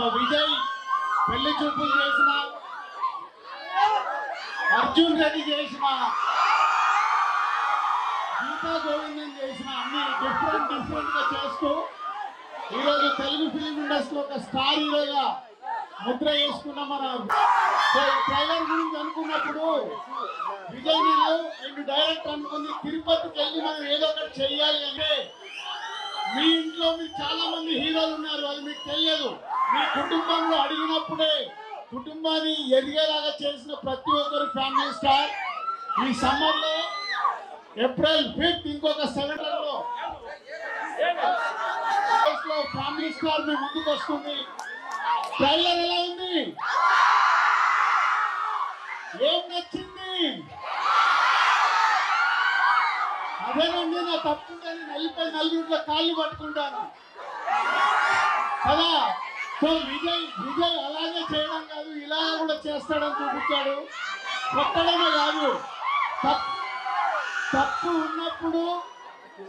So Vijay పెళ్లి చూపులు చేసిన, అర్జున్ రెడ్డి చేసిన, గీతా గోవిందం చేసిన అన్ని డిఫరెంట్ గా చేస్తూ ఈరోజు తెలుగు ఫిలిం ఇండస్ట్రీలో ఒక స్టార్ హీరోగా ముద్ర వేసుకున్న మన ట్రైలర్ గురించి అనుకున్నప్పుడు విజయ్ నేను డైరెక్ట్ అనుకుంది తిరుపతికి వెళ్ళి మనం ఏదో ఒకటి చెయ్యాలి అంటే మీ ఇంట్లో మీకు చాలా మంది హీరోలు ఉన్నారు, అది మీకు తెలియదు. మీ కుటుంబంలో అడిగినప్పుడే కుటుంబాన్ని ఎదిగేలాగా చేసిన ప్రతి ఒక్కరు ఫ్యామిలీ స్టార్. ఈ సమ్మర్లో ఏప్రిల్ 5th ఇంకొక 7 ఫ్యామిలీ స్టార్ మీ ముందుకు వస్తుంది. ట్రైలర్ ఎలా ఉంది? ఏం నచ్చింది? అదేనండి నా తప్పుందని నలుగురిలో కాళ్ళు పట్టుకుంటాను కదా. సో విజయ్ అలాగే చేయడం కాదు, ఇలా కూడా చేస్తాడని చూపించాడు. కొట్టడమే కాదు, తప్పు ఉన్నప్పుడు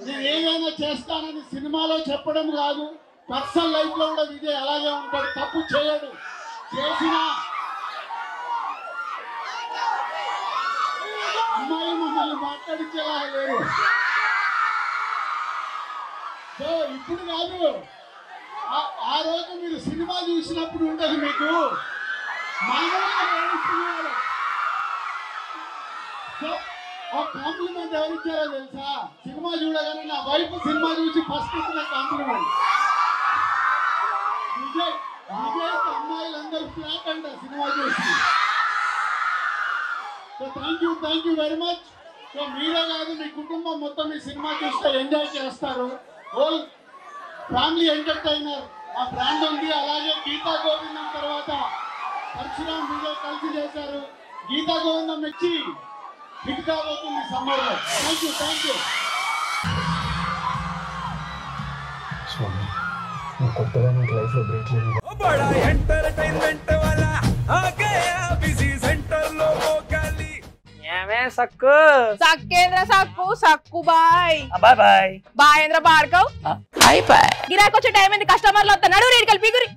నేను ఏదైనా చేస్తానని సినిమాలో చెప్పడం కాదు, పర్సనల్ లైఫ్ లో కూడా విజయ్ అలాగే ఉంటాడు. తప్పు చేయడు, చేసిన అమ్మాయి మమ్మల్ని మాట్లాడించేలా లేరు. సో ఇప్పుడు కాదు, ఆ రోజు మీరు సినిమా చూసినప్పుడు ఉండదు మీకు మామూలుగా. సో ఆ కాంప్లిమెంట్ ఎవరిచ్చారో తెలుసా? సినిమా చూడగానే నా వైఫ్ సినిమా చూసి ఫస్ట్ ఇచ్చిన కాంప్లిమెంట్. విజయ్ అమ్మాయిలందరూ ఫ్లాట్ అంట సినిమా చూసి. So thank you very much. So మీరే కాదు, మీ కుటుంబం మొత్తం ఈ సినిమా చూస్తే ఎంజాయ్ చేస్తారు. హోల్ ఫ్యామిలీ ఎంటర్టైనర్ ఆ బ్రాండ్ ఉంది. అలాగే గీతా గోవిందం తర్వాత పరశురామ్ విజయ్ కలిసి చేశారు. గీతా గోవిందం ఇచ్చి హిట్ కాబోతుంది సమ్మర్లో. Thank you. కొత్తగా నాకు లైఫ్ లో బ్రేక్ లేదు. సక్కు సక్కేంద్ర సక్కు బాయ్ బాయ్ బాయేంద్ర భార్గవ్ గిరాకి వచ్చే టైం ఏంది? కస్టమర్లు వస్తున్నాడు, రేటు కలిపి గురి.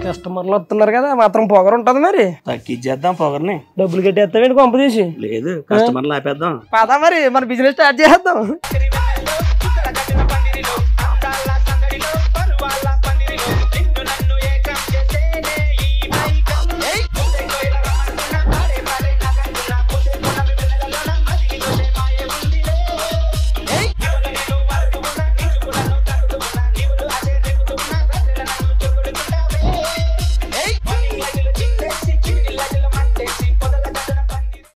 కస్టమర్లు వస్తున్నారు కదా, మాత్రం పొగరు ఉంటది. మరి తగ్గించేద్దాం పొగర్ని. డబ్బులు కట్టేస్తావేంటి కొంప తీసి? లేదు, కస్టమర్లు ఆపేద్దాం. పదా మరి మన బిజినెస్ స్టార్ట్ చేద్దాం.